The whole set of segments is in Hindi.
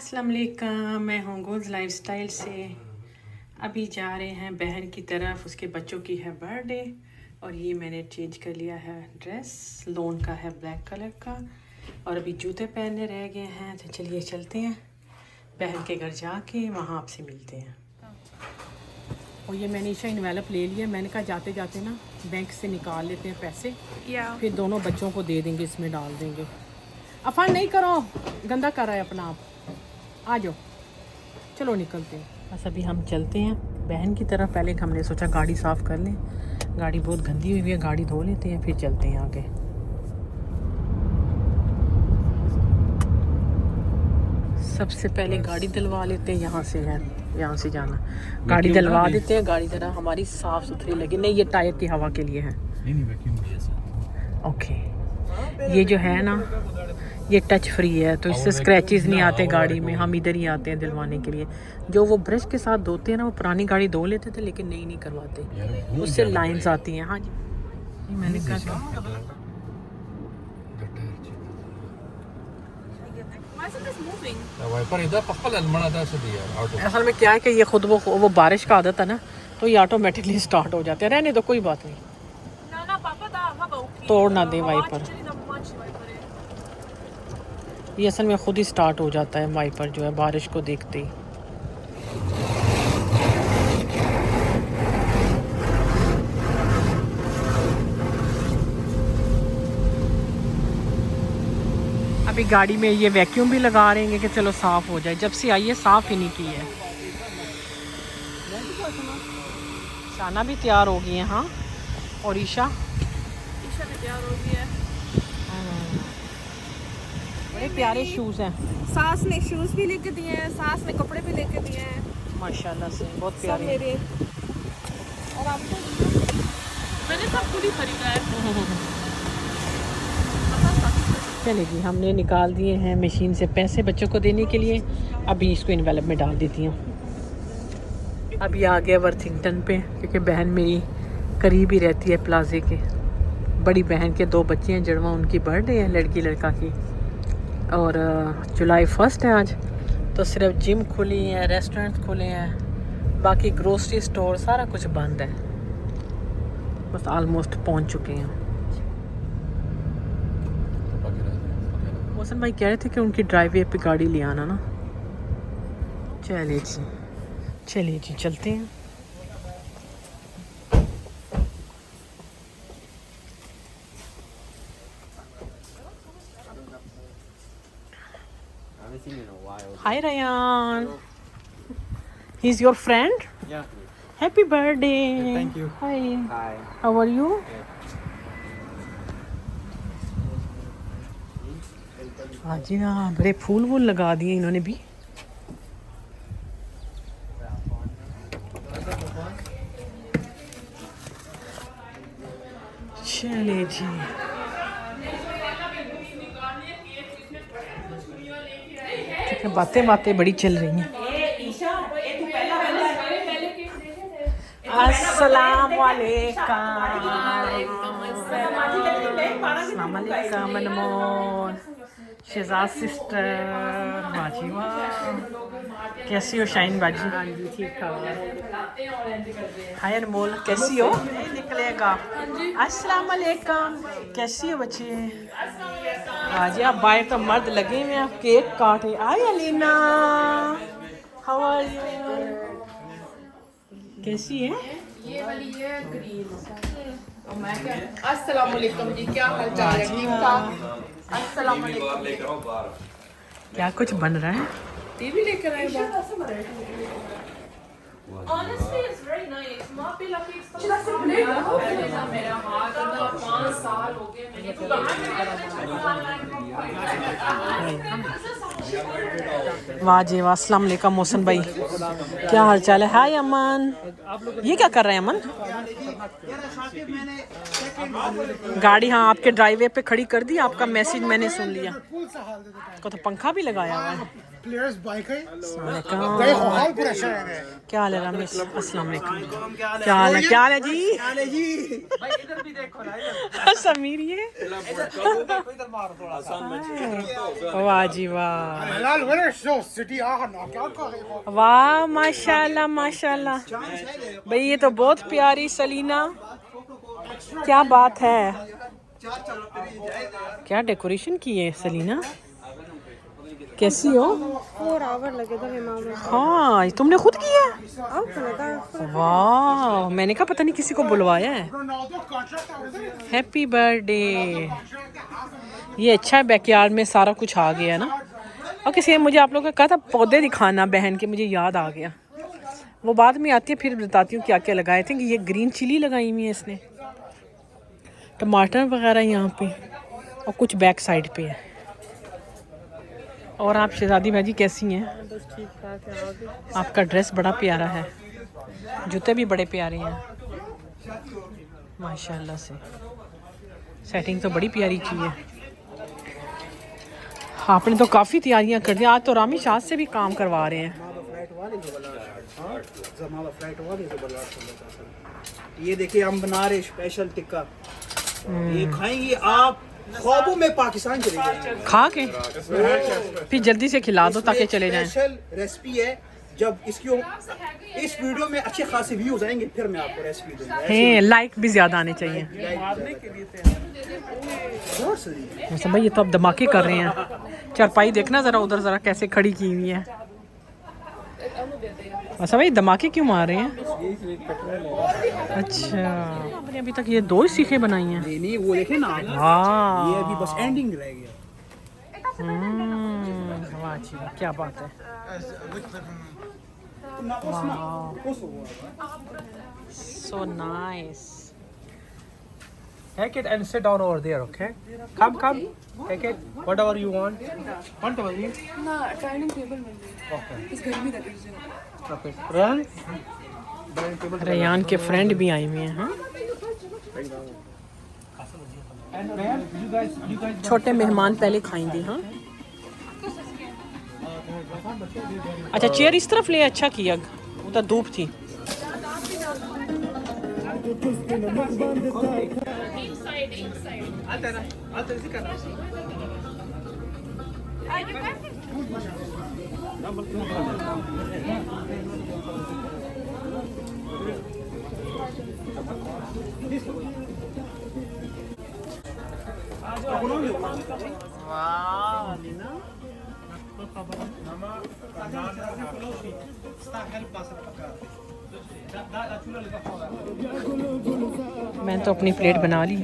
अस्सलाम वालेकुम, मैं हूँ गोल्स लाइफस्टाइल से। अभी जा रहे हैं बहन की तरफ, उसके बच्चों की है बर्थडे। और ये मैंने चेंज कर लिया है ड्रेस, लोन का है ब्लैक कलर का। और अभी जूते पहनने रह गए हैं, तो चलिए चलते हैं बहन के घर जाके, वहाँ आपसे मिलते हैं। और ये मैंने ईशा इन्वेलप ले लिया। मैंने कहा जाते जाते ना बैंक से निकाल लेते हैं पैसे, फिर दोनों बच्चों को दे देंगे, इसमें डाल देंगे। अफान नहीं करो, गंदा कर रहा है अपना आप। आ जाओ, चलो निकलते हैं। बस अभी हम चलते हैं बहन की तरफ। पहले हमने सोचा गाड़ी साफ़ कर लें, गाड़ी बहुत गंदी हुई है, गाड़ी धो लेते हैं फिर चलते हैं आगे। सबसे पहले गाड़ी दिलवा लेते हैं, यहाँ से है, यहाँ से जाना। गाड़ी दिलवा देते हैं, गाड़ी ज़रा हमारी साफ़ सुथरी लगे। नहीं, ये टायर की हवा के लिए है। ओके, ये जो है ना ये टच फ्री है, तो इससे स्क्रैचेस नहीं आते गाड़ी में। हम इधर ही आते हैं दिलवाने के लिए। जो वो ब्रश के साथ धोते हैं ना, वो पुरानी गाड़ी धो लेते थे, लेकिन नहीं करवाते, उससे लाइंस आती हैं। हाँ जी, मैंने कहा असल में क्या है कि ये खुद वो बारिश का आदत है ना, तो ये ऑटोमेटिकली स्टार्ट हो जाते हैं। रहने दो, कोई बात नहीं, तोड़ ना दे वाइपर। ये असल में खुद ही स्टार्ट हो जाता है वाइपर जो है, बारिश को देखते ही। अभी गाड़ी में ये वैक्यूम भी लगा रहे हैं कि चलो साफ़ हो जाए। जब से आई है साफ़ ही नहीं की है। शाना भी तैयार हो गई है। हाँ, और ईशा भी तैयार हो गई है। बड़े प्यारे शूज़ हैं। सास ने शूज़ भी लेके दिए हैं, सास ने कपड़े भी लेके दिए हैं, माशाल्लाह से बहुत प्यारे हैं। मेरे। और आपको मैंने सब खुद ही खरीदा है। चलेगी, हमने निकाल दिए हैं मशीन से पैसे बच्चों को देने के लिए। अभी इसको इन्वेलप में डाल देती हूँ। अभी आ गया वर्थिंगटन पे, क्योंकि बहन मेरी करीब ही रहती है प्लाजे के। बड़ी बहन के 2 बच्चे हैं, जड़वा उनकी बर्थडे है, लड़की लड़का की। और जुलाई 1 है आज। तो सिर्फ जिम खुली है, रेस्टोरेंट खुले हैं, बाकी ग्रोसरी स्टोर सारा कुछ बंद है। बस ऑलमोस्ट पहुंच चुके हैं। मौसम भाई कह रहे थे कि उनकी ड्राइववे पे गाड़ी ले आना ना। चलिए जी, चलिए जी, चलते हैं। Hi Ryan. He's your friend? Yeah. Happy birthday. Thank you. Hi. Hi. How are you? हाँ जी, हाँ, बड़े फूल वूल लगा दिए इन्होंने भी। चले जी, बातें बातें बड़ी चल रही हैं। अस्सलाम वालेकुम। अस्सलाम वालेकुम अनमोल, शहजाद सिस्टर, बाजी वाह, कैसी हो शाइन बाजी? हाँ जी, ठीक ठाक। हाय अनमोल, कैसी हो? निकलेगा। अस्सलाम वालेकुम, कैसी हो बच्चे? बाजी आप बाहर तो मर्द लगे हुए हैं, केक काटे। हाय अलीना, हाउ आर यू? कैसी है? ये वाली है ग्रीन। और मैं क्या, अस्सलाम वालेकुम जी, क्या हाल चाल है? ठीक ठाक। अस्सलाम वालेकुम। क्या कुछ बन रहा है? टीवी लेकर आए Honestly, it's very nice. माँ पे लगी मेरा हाथ 5 साल हो गए मैंने वाह जी वाह। अस्सलाम वालेकुम मोहसन भाई, क्या हाल चाल है? हाय अमन, ये क्या कर रहे हैं अमन? गाड़ी हाँ आपके ड्राइवे पे खड़ी कर दी, आपका मैसेज मैंने सुन लिया। को तो पंखा भी लगाया हुआ है। प्लेयर्स बाइक है। क्या हाल है रमेश? अस्सलाम वालेकुम, क्या हाल है? क्या हाल है जी? इधर भी देखो ना समीर, ये वाह जी वाह, Malal, where is your city? क्या करेगा? वाह माशाल्लाह माशाल्लाह। भाई ये तो बहुत प्यारी सलीना, क्या बात है, क्या डेकोरेशन की है सलीना, कैसी हो? 4 आवर लगे थे इमाम। हाँ तुमने खुद किया है? अब लगा वाह, मैंने कहा पता नहीं किसी को बुलवाया है। Happy birthday. ये अच्छा है, बैकयार्ड में सारा कुछ आ गया ना। और किसी ने मुझे आप लोगों का कहा था पौधे दिखाना बहन के, मुझे याद आ गया, वो बाद में आती है फिर बताती हूँ क्या क्या लगाए थे। ये ग्रीन चिली लगाई हुई है इसने, टमाटर वगैरह यहाँ पे, और कुछ बैक साइड पे है। और आप शहजादी भाजी कैसी हैं? बस ठीक ठाक है। आगे आपका ड्रेस बड़ा प्यारा है, जूते भी बड़े प्यारे हैं माशाल्लाह से, सेटिंग तो बड़ी प्यारी की है। आपने तो काफ़ी तैयारियां कर दी, आज तो रामी शाह से भी काम करवा रहे हैं। ये देखिए हम बना रहे स्पेशल टिक्का, ये खाएंगे आप ख्वाबों में पाकिस्तान चले जाएंगे खा के फिर जल्दी से खिला दो ताकि चले जाएं। स्पेशल रेसिपी है, जब इसकी इस वीडियो में अच्छे खासे व्यूज आएंगे फिर मैं आपको रेसिपी दूंगा। हैं लाइक भी ज़्यादा आने चाहिए। अच्छा भाई ये तो अब धमाके कर रहे हैं। चारपाई देखना ज़रा उधर, ज़रा कैसे खड़ी की हुई है। अच्छा भाई धमाके क्यों मार रहे हैं? अच्छा आपने अभी तक ये 2 ही सीखें बनाई हैं? नहीं वो देखे ना आप, वाह ये अभी बस एंडिंग रह गया। वाह अच्छी बात, क्या बात है। So nice. Take it and sit down over there, okay? Come. Take it. Whatever you want. Whatever you. ना डाइनिंग टेबल मिल रही है इस गर्मी का रीजन। Okay. Run. रेयान के फ्रेंड भी आई हुए हैं। हाँ? And ma'am, you guys. छोटे मेहमान पहले खाएंगे। हाँ अच्छा चेयर इस तरफ ले, अच्छा किया, उधर धूप थी। मैंने तो अपनी प्लेट बना ली।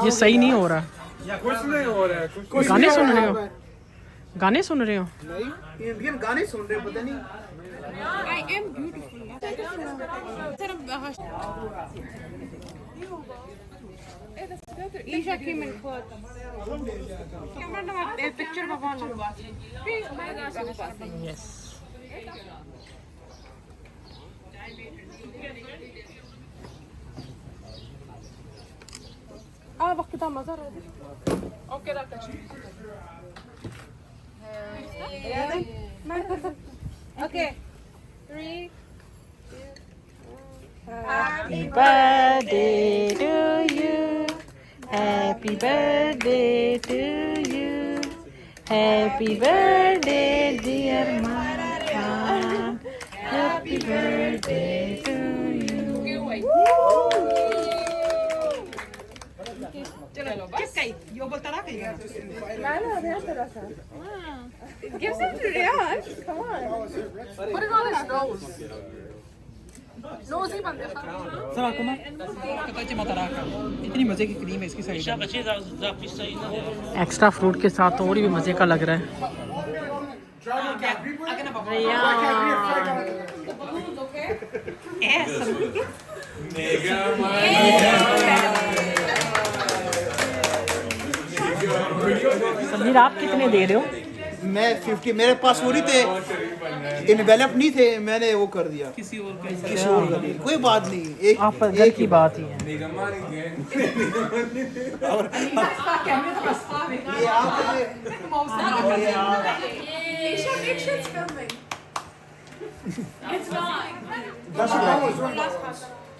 ये सही नहीं हो रहा। कुछ नहीं हो रहा है। गाने सुन रहे हो? गाने सुन रहे हो? नहीं इंडियन गाने सुन रहे पता नहीं। I am beautiful. Isha came in clothes. Camera picture babana. Yes. वक्त का मजा रहा ओके रखा Okay. 3, 2, 1. Happy birthday to you. Happy birthday to you. Happy birthday dear Mama. Happy birthday to you. Give some to Riyad. Come on. Put it on his nose. Nose ही बंद है। सर आपको मैं इतनी मजे की क्रीम है इसकी साइड एक्स्ट्रा फ्रूट के साथ और भी मजे का लग रहा है। समीर आप कितने दे रहे हो? मैं 50, मेरे पास वो नहीं थे, इनवेलप नहीं थे, मैंने वो कर दिया किसी और का दिया। कोई बात नहीं, एक आप पर घर की बात ही है। ये आप shit's filming.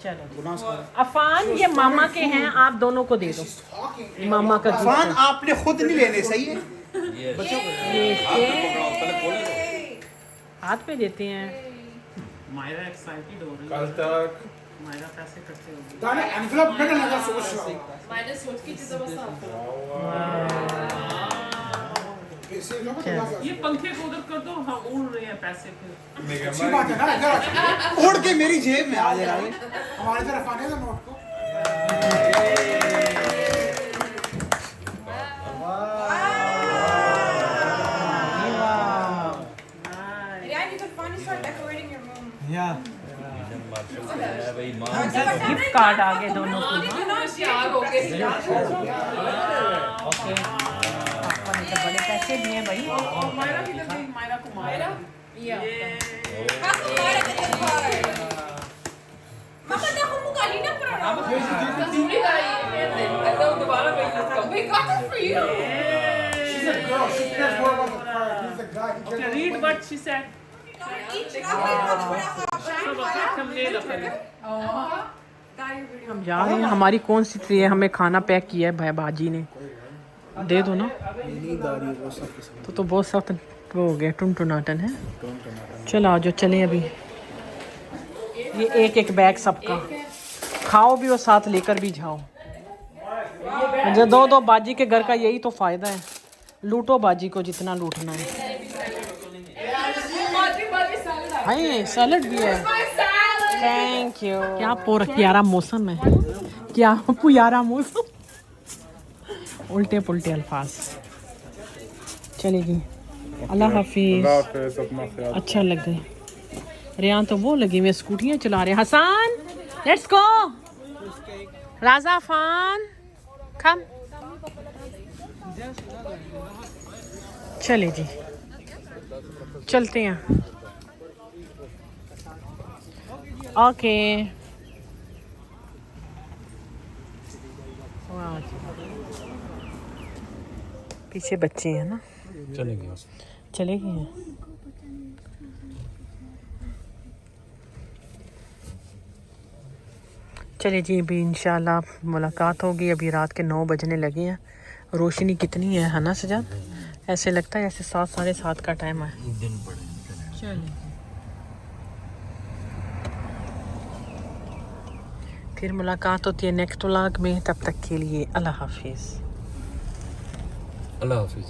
चलो अफान ये मामा के हैं, आप दोनों को दे दो। मामा का अफान आपने खुद नहीं लेने, सही है? हाथ पे देते हैं। मायरा एक्साइटेड हो रही है। कल तक मायरा पैसे इकट्ठे हो गए। दाने एनवेलप में लगा सोच रहा हूं। मैंने सोच की चीज़ों बस आपको। ये पंखे को उधर कर दो, हाँ उड़ रहे हैं पैसे फिर। अच्छी बात है ना, इधर उड़ के मेरी जेब में आ जा रहा है। हमारी तरफ आने दो नोट को। Yeah, you can finally start decorating your room. Gift card आ गए दोनों को। यार हो गए पापा ने तो बड़े पैसे दिए भाई। और मायरा की लग गई, मायरा को Myra. Yeah. Mama, ako mo kanina pero Kasuri ka Alam, dobaरा may इसका We got it for you. She's a girl. She cares more about the card. He's a guy. He cares Okay, read what she said. हम जा रहे हैं, हमारी कौन सी ट्रे है, हमें खाना पैक किया है भाई बाजी ने, दे दो ना। तो बहुत सख्त वो हो गया, टुनटुनाटन है। चलो आ जाओ, चलें अभी। ये एक एक बैग सबका, खाओ भी और साथ लेकर भी जाओ। जो दो दो बाजी के घर का यही तो फायदा है, लूटो बाजी को जितना लूटना है। हाय सैलड भी है, थैंक यू। क्या प्यारा मौसम है, क्या प्यारा मौसम, उल्टे पुल्टे अल्फाज। चलेगी, अल्लाह हाफिज। अच्छा लग गए। रियान तो वो लगी हुई स्कूटियाँ चला रहे हैं। हसन लेट्स गो, राजा फान कम। चले जी, चलते हैं। ओके पीछे बच्चे हैं ना, चले गए हैं। चलिए जी, अभी इंशाल्लाह मुलाकात होगी। अभी रात के 9 बजने लगे हैं। रोशनी कितनी है ना सजाद, ऐसे लगता है जैसे 7 साढ़े 7 का टाइम है। चलिए फिर मुलाकात होती है नेक्स्ट व्लॉग में, तब तक के लिए अल्लाह हाफिज़। अल्लाह हाफिज़।